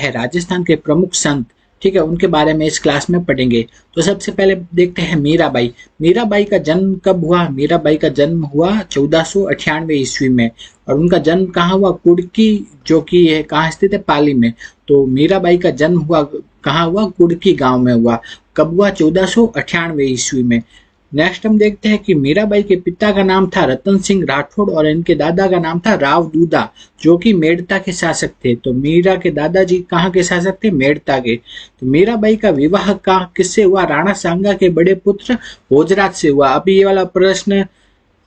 है राजस्थान के प्रमुख संत, ठीक है, उनके बारे में इस क्लास में पढ़ेंगे। तो सबसे पहले देखते हैं मीराबाई। मीराबाई का जन्म कब हुआ? मीराबाई का जन्म हुआ 1498 ईस्वी में, और उनका जन्म कहाँ हुआ? कुड़की, जो कि है कहाँ स्थित है? पाली में। तो मीराबाई का जन्म हुआ कहाँ हुआ? कुड़की गांव में हुआ। कब हुआ? 1498 ईस्वी में। नेक्स्ट हम देखते हैं कि मीराबाई के पिता का नाम था रतन सिंह राठौड़ और इनके दादा का नाम था राव दूधा, जो कि मेड़ता के शासक थे। तो मीरा के दादाजी कहाँ के शासक थे? मेड़ता के। तो मीराबाई का विवाह किससे हुआ? राणा सांगा के बड़े पुत्र भोजराज से हुआ। अभी ये वाला प्रश्न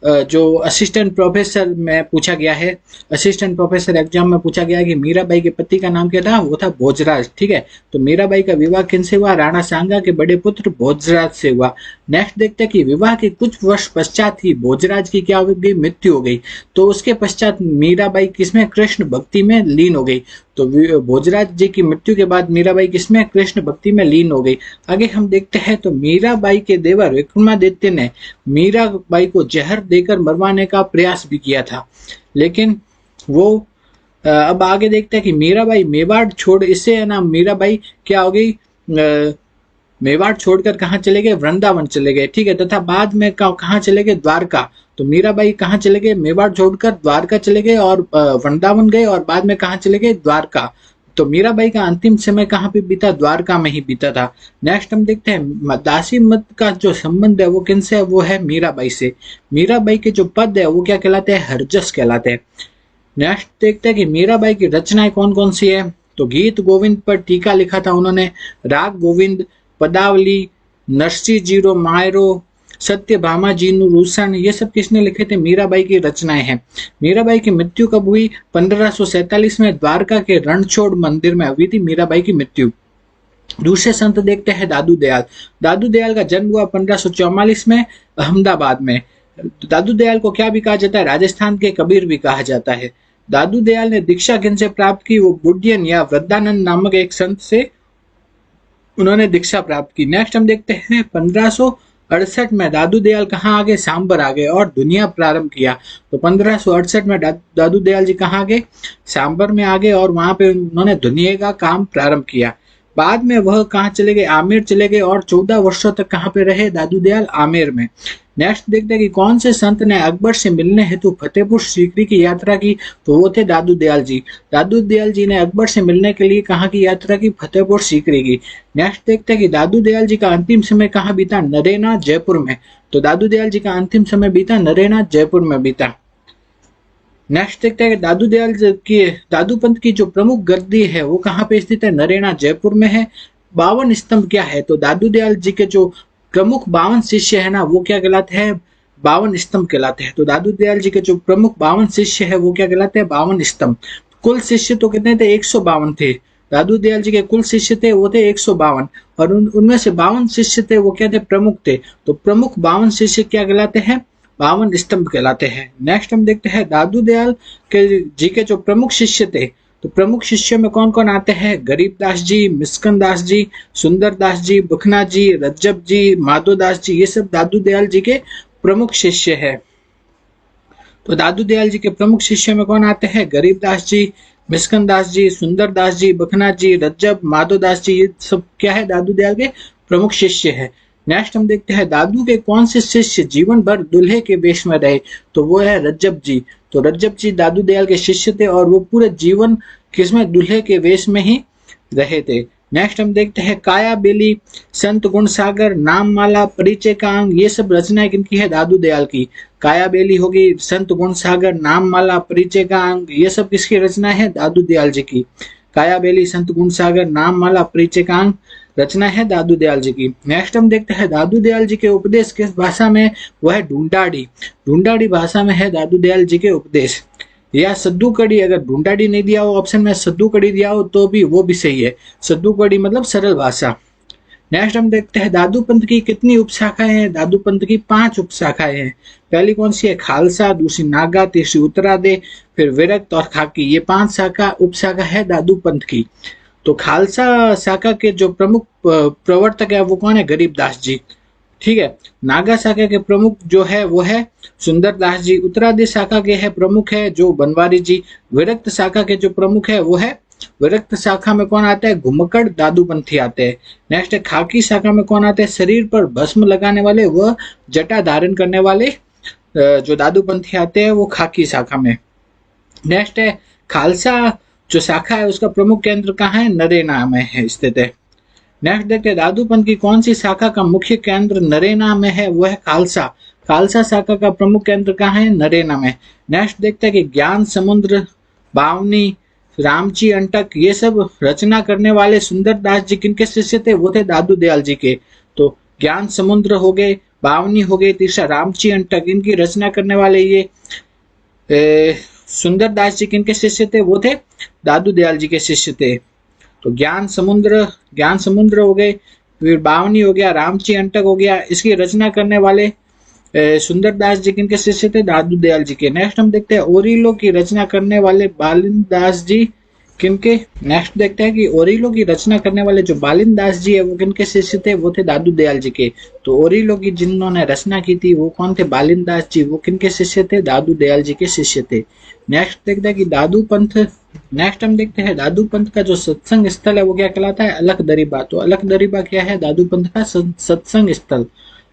जो असिस्टेंट प्रोफेसर में पूछा गया है, असिस्टेंट प्रोफेसर एग्जाम में पूछा गया है कि मीराबाई के पति का नाम क्या था? वो था भोजराज, ठीक है। तो मीराबाई का विवाह किनसे हुआ? राणा सांगा के बड़े पुत्र भोजराज से हुआ। नेक्स्ट देखते हैं कि विवाह के कुछ वर्ष पश्चात ही भोजराज की क्या हो गई? मृत्यु हो गई। तो उसके पश्चात मीराबाई किसमें? कृष्ण भक्ति में लीन हो गई। तो भोजराज जी की मृत्यु के बाद मीराबाई किसमें? कृष्ण भक्ति में लीन हो गई। आगे हम देखते हैं तो मीराबाई के देवर विक्रमादित्य ने मीराबाई को जहर देकर मरवाने का प्रयास भी किया था, लेकिन वो अब आगे देखते हैं कि मीराबाई मेवाड़ छोड़, इससे है ना मीराबाई क्या हो गई? मेवाड़ छोड़कर कहाँ चले गए? वृंदावन चले गए, ठीक है। तथा बाद में कहाँ चले गए? द्वारका। तो मीराबाई कहाँ चले गए? मेवाड़ छोड़कर द्वारका चले गए और वृंदावन गए, और बाद में कहाँ चले गए? द्वारका। तो मीराबाई का अंतिम समय कहाँ पे बीता? द्वारका में ही बीता था। नेक्स्ट हम देखते हैं दासी मत का जो संबंध है वो किनसे है? वो है मीराबाई से। मीराबाई के जो पद है वो क्या कहलाते हैं? हरजस कहलाते हैं। नेक्स्ट देखते हैं कि मीराबाई की रचनाएं कौन कौन सी है। तो गीत गोविंद पर टीका लिखा था उन्होंने, राग गोविंद, पदावली, नरसी जीरो मायरो, सत्यभामा जी रूसन, ये सब किसने लिखे थे? मीराबाई की रचनाएं हैं। मीराबाई की मृत्यु कब हुई? 1547 में द्वारका के रणछोड़ मंदिर में हुई थी मीराबाई की मृत्यु। दूसरे संत देखते हैं दादू दयाल। दादू दयाल का जन्म हुआ 1544 में अहमदाबाद में। दादू दयाल को क्या भी कहा जाता है? राजस्थान के कबीर भी कहा जाता है। दादू दयाल ने दीक्षा किनसे प्राप्त की? वो बुड्डियन या वृद्धानंद नामक एक संत से उन्होंने दीक्षा प्राप्त की। नेक्स्ट हम देखते हैं 1568 में दादू दयाल कहाँ आ गए? सांबर आ गए और दुनिया प्रारंभ किया। तो 1568 में दादू दयाल जी कहाँ आ गए? सांबर में आ गए और वहां पे उन्होंने दुनिया का काम प्रारंभ किया। बाद में वह कहाँ चले गए? आमेर चले गए और 14 वर्षों तक कहाँ पे रहे दादू दयाल? आमेर में। नेक्स्ट देखते हैं कि कौन से संत ने अकबर से मिलने हेतु फतेहपुर सीकरी की यात्रा की? तो वो थे दादू दयाल जी। दादू दयाल जी ने अकबर से मिलने के लिए कहाँ की यात्रा की? फतेहपुर सीकरी की। नेक्स्ट देखते हैं कि दादू दयाल जी का अंतिम समय कहाँ बीता? नरेना, जयपुर में। तो दादू दयाल जी का अंतिम समय बीता नरेना, जयपुर में बीता। नेक्स्ट देखते हैं कि दादू दयाल की दादू पंथ की जो प्रमुख गद्दी है वो कहाँ पे स्थित है? नरेना, जयपुर में है। 52 स्तंभ क्या है? तो दादू दयाल जी के जो प्रमुख 52 शिष्य है ना वो क्या कहलाते हैं? 52 स्तंभ कहलाते हैं। तो दादू दयाल जी के जो प्रमुख 52 शिष्य है वो क्या कहलाते हैं? 52 स्तंभ। कुल शिष्य तो कितने थे? 152 थे। दादू दयाल जी के कुल शिष्य थे वो थे 152, और उनमें से 52 शिष्य थे वो क्या थे? प्रमुख थे। तो प्रमुख 52 शिष्य क्या कहलाते हैं? 52 स्तंभ कहलाते हैं। नेक्स्ट हम देखते हैं दादू दयाल के जी के जो प्रमुख शिष्य थे, तो प्रमुख शिष्यों में कौन कौन आते हैं? गरीबदास जी, मिस्कन दास जी, सुंदर दास जी, बुखना जी, रज्जब जी, माधो दास जी, ये सब दादू दयाल जी के प्रमुख शिष्य है। तो दादू दयाल जी के प्रमुख शिष्यों में कौन आते हैं? गरीबदास जी, मिस्कन दास जी, सुंदर दास जी, बुखना जी, रज्जब, माधो दास जी, ये सब क्या है? दादू दयाल के प्रमुख शिष्य है। नेक्स्ट हम देखते हैं दादू के कौन से शिष्य जीवन भर दूल्हे के वेश में रहे? तो वो है रज्जब जी। तो रज्जब जी दादू दयाल के शिष्य थे और वो पूरे जीवन किसमें? दूल्हे के वेश में ही रहे थे। नेक्स्ट हम देखते हैं काया बेली, संत गुण सागर, नाम माला, परिचय का अंग, ये सब रचनाएं किनकी है? दादू दयाल की। काया बेली होगी, संत गुण सागर, नाम माला, परिचय का अंग, ये सब किसकी रचनाएं है? दादू दयाल जी की। काया बेली, संत गुण सागर, नाम माला, परिचय का अंग रचना है दादू दयाल जी की। नेक्स्ट हम देखते हैं दादू दयाल जी के उपदेश किस भाषा में? वह है ढूंढाड़ी। ढूंढाड़ी भाषा में है दादू दयाल जी के उपदेश। या सद्दू कड़ी, अगर ढूंढाड़ी नहीं दिया हो ऑप्शन में, सद्दू कड़ी दिया हो तो भी वो भी सही है। सद्दू कड़ी मतलब सरल भाषा। नेक्स्ट हम देखते हैं दादू पंथ की कितनी उपशाखाएं हैं? दादू पंथ की 5 उपशाखाएं हैं। पहली कौन सी है? खालसा, दूसरी नागा, तीसरी उत्तरादे, फिर विरक्त और खाकी। ये 5 उपशाखा है दादू पंथ की। तो खालसा शाखा के जो प्रमुख प्रवर्तक है वो कौन है? गरीबदास जी, ठीक है। नागा शाखा के प्रमुख जो है वो है सुंदर दास जी। उत्तरादि शाखा के है प्रमुख है जो बनवारी जी। विरक्त शाखा के जो प्रमुख है वो है विरक्त शाखा में कौन आता है? घुमक्कड़ दादूपंथी आते हैं। नेक्स्ट है खाकी शाखा में कौन आते हैं? शरीर पर भस्म लगाने वाले व जटा धारण करने वाले जो दादूपंथी आते हैं वो खाकी शाखा में। नेक्स्ट है खालसा जो शाखा है उसका प्रमुख केंद्र कहाँ है? नरेना में है स्थित है। नेक्स्ट देखते हैं दादूपंथ की कौन सी शाखा का मुख्य केंद्र नरेना में है? वो है खालसा। खालसा शाखा का प्रमुख केंद्र कहाँ है? नरेना में। नेक्स्ट देखते हैं कि ज्ञान समुद्र, बावनी, रामची अंटक ये सब रचना करने वाले सुंदरदास जी किनके शिष्य थे? वो थे दादू दयाल जी के। तो ज्ञान समुद्र हो गए, बावनी हो गए, तीसरा रामची अंटक, इनकी रचना करने वाले ये सुंदरदास जी किनके शिष्य थे? वो थे दादू दयाल जी के शिष्य थे। तो ज्ञान समुद्र हो गए, फिर बावनी हो गया, रामची अंटक हो गया, इसकी रचना करने वाले सुंदरदास जी किनके शिष्य थे? दादू दयाल जी के। नेक्स्ट हम देखते हैं ओरिलो की रचना करने वाले बालिन दास जी किनके? नेक्स्ट देखते हैं कि ओरिलो की रचना करने वाले जो बालिन दास जी है वो किनके शिष्य थे? वो थे दादू दयाल जी के। तो ओरिलो की जिन्होंने रचना की थी वो कौन थे? बालिन दास जी। वो किनके शिष्य थे? दादू दयाल जी के शिष्य थे। नेक्स्ट देखते हैं कि दादू पंथ, नेक्स्ट हम देखते हैं दादू पंथ का जो सत्संग स्थल है वो क्या कहलाता है? अलख दरीबा। तो अलख दरीबा क्या है? दादू पंथ का सत्संग स्थल।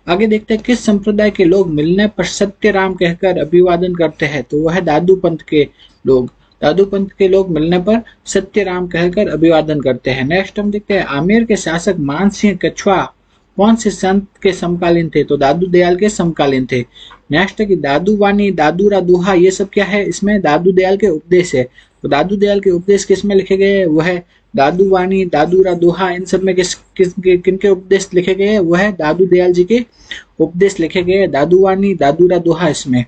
आगे देखते हैं किस संप्रदाय के लोग मिलने पर सत्य राम कहकर अभिवादन करते हैं? तो वह है दादू पंथ के लोग। दादू पंथ के लोग मिलने पर सत्य राम कहकर अभिवादन करते हैं। नेक्स्ट हम देखते हैं आमेर के शासक मानसिंह कछवा कौन से संत के समकालीन थे? तो दादू दयाल के समकालीन थे। नेक्स्ट है कि दादू वाणी, दादूरा दोहा ये सब क्या है? इसमें दादू दयाल के उपदेश है। तो दादू दयाल के उपदेश किस में लिखे गए हैं? वो है दादू वाणी, दादूरा दोहा, इन सब में किनके उपदेश लिखे गए हैं? वो है दादू दयाल जी के उपदेश लिखे गए हैं। दादू वाणी, दादूरा दोहा इसमें।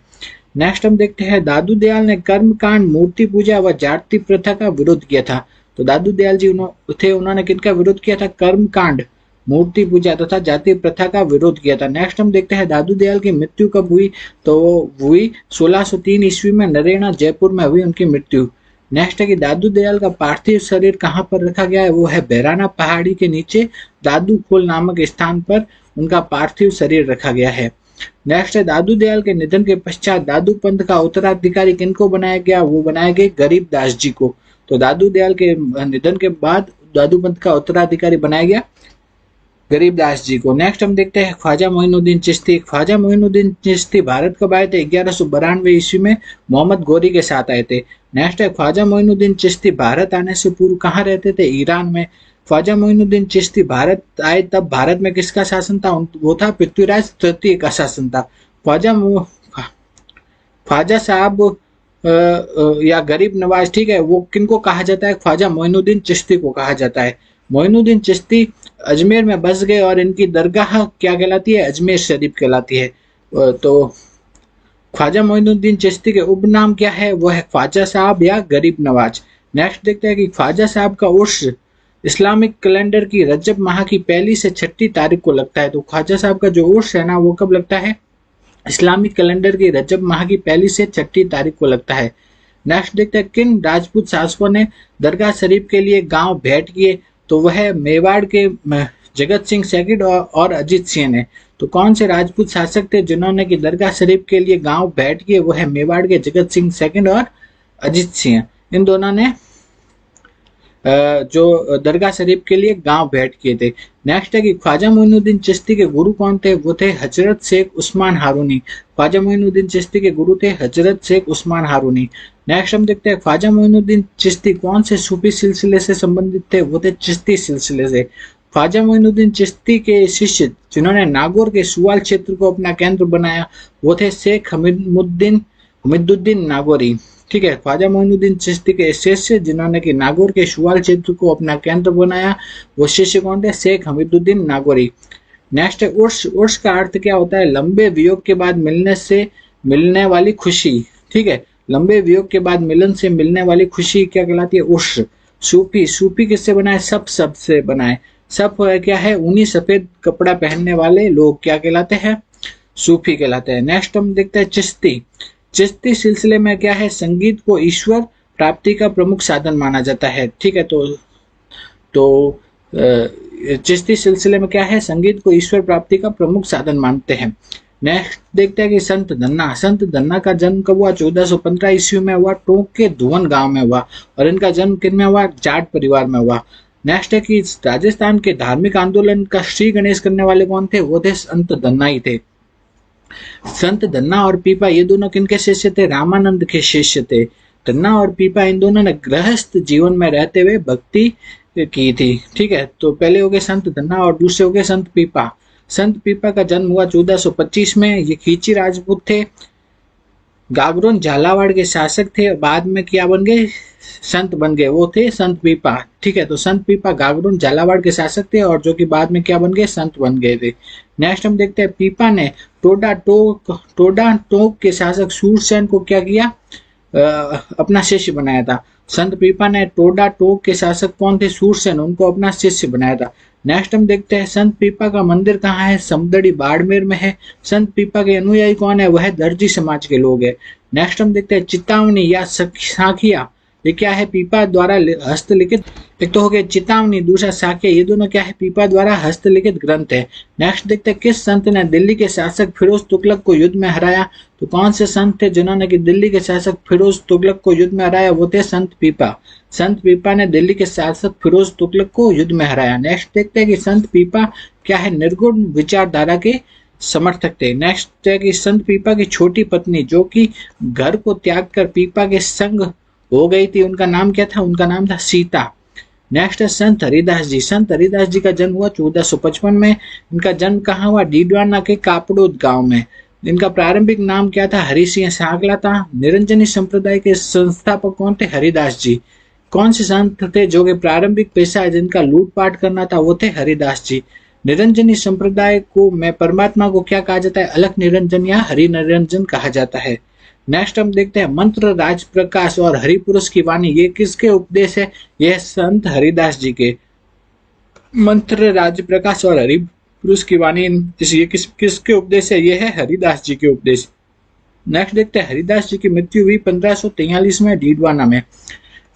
नेक्स्ट हम देखते हैं दादू दयाल ने कर्मकांड, मूर्ति पूजा व जाति प्रथा का विरोध किया था। तो दादू दयाल जी थे, उन्होंने किनका विरोध किया था? कर्मकांड, मूर्ति पूजा तथा जाति प्रथा का विरोध किया था। नेक्स्ट हम देखते हैं दादू दयाल की मृत्यु कब हुई? तो हुई 1603 ईस्वी में, नरेना जयपुर में हुई उनकी मृत्यु। नेक्स्ट है कि दादू दयाल का पार्थिव शरीर कहाँ पर रखा गया है? वो है बैराना पहाड़ी के नीचे दादू खोल नामक स्थान पर उनका पार्थिव शरीर रखा गया है। नेक्स्ट है दादू दयाल के निधन के पश्चात दादू पंथ का उत्तराधिकारी किनको बनाया गया? वो बनाया गया गरीब दास जी को। तो दादू दयाल के निधन के बाद दादू पंथ का उत्तराधिकारी बनाया गया गरीबदास जी को। नेक्स्ट हम देखते हैं ख्वाजा मोइनुद्दीन चिश्ती। ख्वाजा मोइनुद्दीन चिश्ती भारत कब आए थे? 1192 ईस्वी में मोहम्मद गौरी के साथ आए थे। नेक्स्ट है ख्वाजा मोइनुद्दीन चिश्ती भारत आने से पूर्व कहाँ रहते थे? ईरान में। ख्वाजा मोइनुद्दीन चिश्ती भारत आए तब भारत में किसका शासन था? वो था पृथ्वीराज तृतीय का शासन था। ख्वाजा साहब या गरीब नवाज, ठीक है, वो किनको कहा जाता है? ख्वाजा मोइनुद्दीन चिश्ती को कहा जाता है। मोइनुद्दीन चिश्ती अजमेर में बस गए और इनकी दरगाह क्या कहलाती है? अजमेर शरीफ कहलाती है। तो ख्वाजा मोइनुद्दीन चिश्ती के उपनाम क्या है? वो है ख्वाजा साहब या गरीब नवाज। नेक्स्ट देखते हैं कि ख्वाजा साहब का उर्स इस्लामिक कैलेंडर की रजब माह की 1 से 6 तारीख को लगता है। तो ख्वाजा साहब का जो उर्स है ना वो कब लगता है? इस्लामिक कैलेंडर की रजब माह की 1 से 6 तारीख को लगता है। नेक्स्ट देखते हैं किन राजपूत शासकों ने दरगाह शरीफ के लिए गांव भेंट किए? तो वह मेवाड़ के जगत सिंह सेकंड और अजीत सिंह ने। तो कौन से राजपूत शासक थे जिन्होंने की दरगाह शरीफ के लिए गांव भेंट किए? वो है मेवाड़ के जगत सिंह सेकंड और अजीत सिंह। इन दोनों ने जो दरगाह शरीफ के लिए गांव भेंट किए थे। नेक्स्ट है कि ख्वाजा मोइनुद्दीन चिश्ती के गुरु कौन थे? वो थे हजरत शेख उस्मान हारूनी। ख्वाजा मोइनुद्दीन चिश्ती के गुरु थे हजरत शेख उस्मान हारूनी। नेक्स्ट हम देखते हैं ख्वाजा मोइनुद्दीन चिश्ती कौन से सूफी सिलसिले से संबंधित थे? वो थे चिश्ती सिलसिले से। ख्वाजा मोइनुद्दीन चिश्ती के शिष्य जिन्होंने नागौर के सुवाल क्षेत्र को अपना केंद्र बनाया वो थे शेख हमीदुद्दीन नागौरी। ठीक है, ख्वाजा मोइनुद्दीन चिश्ती के शिष्य जिन्होंने कि नागौर के सुवाल क्षेत्र को अपना केंद्र बनाया वो शिष्य कौन थे? शेख हमीदुद्दीन नागौरी। नेक्स्ट है उर्स। उर्स का अर्थ क्या होता है? लंबे वियोग के बाद मिलने से मिलने वाली खुशी। ठीक है, लंबे वियोग के बाद मिलन से मिलने वाली खुशी क्या कहलाती है? उर्स। सूफी। सूफी किससे बनाए? सब से बनाए। सब क्या है? ऊनी सफेद कपड़ा पहनने वाले लोग क्या कहलाते हैं? सूफी कहलाते हैं। नेक्स्ट हम देखते हैं चिश्ती। चिश्ती सिलसिले में क्या है? संगीत को ईश्वर प्राप्ति का प्रमुख साधन माना जाता है। ठीक है, तो चिश्ती सिलसिले में क्या है? संगीत को ईश्वर प्राप्ति का प्रमुख साधन मानते हैं। नेक्स्ट देखते हैं कि संत धन्ना का जन्म कब हुआ? 1415 ईस्वी में हुआ, टोंक के धुवन गांव में हुआ। और इनका जन्म किन में हुआ? जाट परिवार में हुआ। नेक्स्ट है कि राजस्थान के धार्मिक आंदोलन का श्री गणेश करने वाले कौन थे? वो थे संत धन्ना ही थे। संत धन्ना और पीपा ये दोनों किनके शिष्य थे? रामानंद के शिष्य थे। धन्ना और पीपा इन दोनों ने गृहस्थ जीवन में रहते हुए भक्ति की थी। ठीक है, तो पहले हो गए संत धन्ना और दूसरे हो गए संत पीपा। संत पीपा का जन्म हुआ 1425 में। ये खींची राजपूत थे, गागरोन झालावाड़ के शासक थे। बाद में क्या बन गए? संत बन गए, वो थे संत पीपा। ठीक है, तो संत पीपा गागरोन झालावाड़ के शासक थे और जो कि बाद में क्या बन गए? संत बन गए थे। नेक्स्ट हम देखते हैं पीपा ने टोडा टोक के शासक सूरसेन को क्या किया? अपना शिष्य बनाया था। संत पीपा ने टोडा टोक के शासक कौन थे? सूरसेन, उनको अपना शिष्य बनाया था। नेक्स्ट हम देखते हैं संत पीपा का मंदिर कहाँ है? समदड़ी बाड़मेर में है। संत पीपा के अनुयायी कौन है? वह दर्जी समाज के लोग हैं। नेक्स्ट हम देखते हैं चेतावनी या साखिया, ये क्या है? पीपा द्वारा हस्तलिखित। एक तो हो गया चेतावनी, दूसरा साखिया, ये दोनों क्या है? पीपा द्वारा हस्तलिखित ग्रंथ है। नेक्स्ट देखते हैं किस संत ने दिल्ली के शासक फिरोज तुगलक को युद्ध में हराया? तो कौन से संत थे जिन्होंने कि दिल्ली के शासक फिरोज तुगलक को युद्ध में हराया? वो थे संत पीपा। संत पीपा ने दिल्ली के शासक फिरोज तुगलक को युद्ध में हराया। नेक्स्ट देखते हैं कि संत पीपा क्या है? निर्गुण विचारधारा के समर्थक थे। नेक्स्ट है कि संत पीपा की छोटी पत्नी जो कि घर को त्याग कर पीपा के संग हो गई थी, उनका नाम क्या था? उनका नाम था सीता। नेक्स्ट है संत हरिदास जी। संत हरिदास जी का जन्म हुआ 1455 में। इनका जन्म कहाँ हुआ? डीडवाना के कापड़ोद गांव में। इनका प्रारंभिक नाम क्या था? हरि सिंह सांगला था। निरंजनी संप्रदाय के संस्थापक कौन थे? हरिदास जी। कौन से संत थे जो कि प्रारंभिक पेशा है जिनका लूटपाट करना था? वो थे हरिदास जी। निरंजनी संप्रदाय को में परमात्मा को क्या कहा जाता है? अलख निरंजन या हरि निरंजन कहा जाता है। नेक्स्ट हम देखते हैं मंत्र राज प्रकाश और हरिपुरुष की वाणी, ये किसके उपदेश है? यह संत हरिदास जी के। मंत्र राज प्रकाश और हरिपुरुष की वाणी ये किसके उपदेश है? यह है हरिदास जी के उपदेश। नेक्स्ट देखते हैं हरिदास जी की मृत्यु हुई 1543 में डीडवाना में।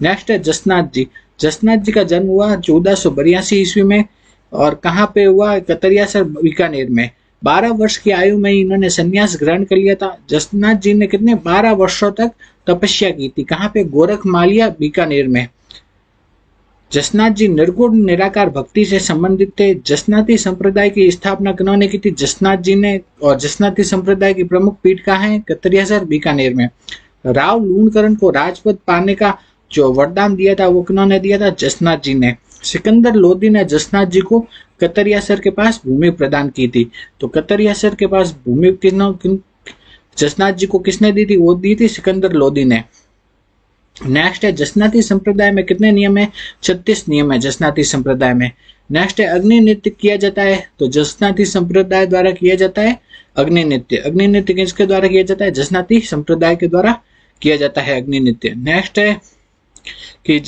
नेक्स्ट है जसनाथ जी। जसनाथ जी का जन्म हुआ 1482 ईस्वी में और कहाँ पे हुआ? कतरियासर बीकानेर में। 12 वर्ष की आयु में इन्होंने संन्यास ग्रहण कर लिया था। जसनाथ जी ने कितने 12 वर्षों तक तपस्या की थी। कहाँ पे? गोरखमालिया बीकानेर में। जसनाथ जी निर्गुण निराकार भक्ति से संबंधित थे। जसनाती संप्रदाय की स्थापना किन्होंने की थी? जसनाथ जी ने। और जसनाती संप्रदाय की प्रमुख पीठ कहाँ है? कतरियासर बीकानेर में। राव लूणकरण को राजपद पाने का जो वरदान दिया था वो किन्होंने दिया था? जसनाथ जी ने। सिकंदर लोदी ने जसनाथ जी को कतरियासर के पास भूमि प्रदान की थी। तो कतरियासर के पास भूमि जसनाथ जी को किसने दी थी? वो दी थी सिकंदर लोदी ने। नेक्स्ट है जसनाती संप्रदाय में कितने नियम है? 36 नियम है जसनाती संप्रदाय में। नेक्स्ट है अग्नि नृत्य किया जाता है, तो जसनाती संप्रदाय द्वारा किया जाता है अग्नि नृत्य। अग्नि नृत्य किसके द्वारा किया जाता है? जसनाती संप्रदाय के द्वारा किया जाता है अग्नि नृत्य। नेक्स्ट है कि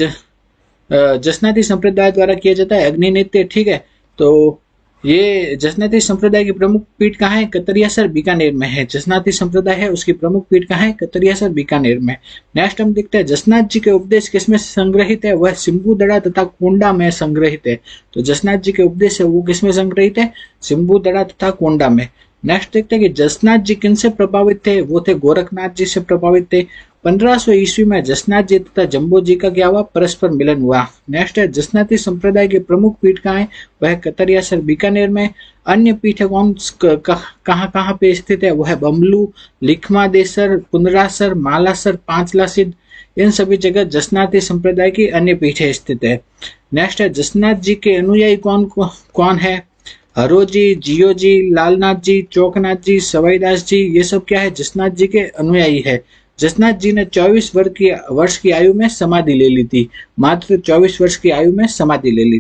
जसनाती संप्रदाय द्वारा किया जाता है अग्नि नृत्य। ठीक है, तो ये जसनाती संप्रदाय की प्रमुख पीठ कहाँ है? कतरियासर बीकानेर में है। जसनाती संप्रदाय है उसकी प्रमुख पीठ कहाँ है? कतरियासर बीकानेर में। नेक्स्ट हम देखते हैं जसनाथ जी के उपदेश किसमें संग्रहित है? वह सिम्बुदड़ा तथा कोंडा में संग्रहित है। तो जसनाथ जी के उपदेश है वो किसमें संग्रहित है? सिम्बुदड़ा तथा कोंडा में। नेक्स्ट देखते हैं कि जसनाथ जी किनसे प्रभावित थे? वो थे गोरखनाथ जी से प्रभावित थे। 1500 ईस्वी में जसनाथ जी तथा जम्बो जी का क्या हुआ? परस्पर मिलन हुआ। नेक्स्ट है जसनाती संप्रदाय के प्रमुख पीठ कहाँ है? वह कतरियासर बीकानेर में। अन्य पीठ कौन कहाँ पे स्थित है? वह बमलू, लिखमादेसर, कुंदरासर, मालासर, पांचलासिद, इन सभी जगह जसनाती संप्रदाय की अन्य पीठें स्थित है। नेक्स्ट है जसनाथ जी के अनुयायी कौन है? हरो जी, जियो जी, लालनाथ जी, चौकनाथ जी, सवाईदास जी, ये सब क्या है? जसनाथ जी के अनुयायी है। जसनाथ जी ने 24 वर्ष की आयु में समाधि ले ली थी। मात्र 24 वर्ष की आयु में समाधि ले ली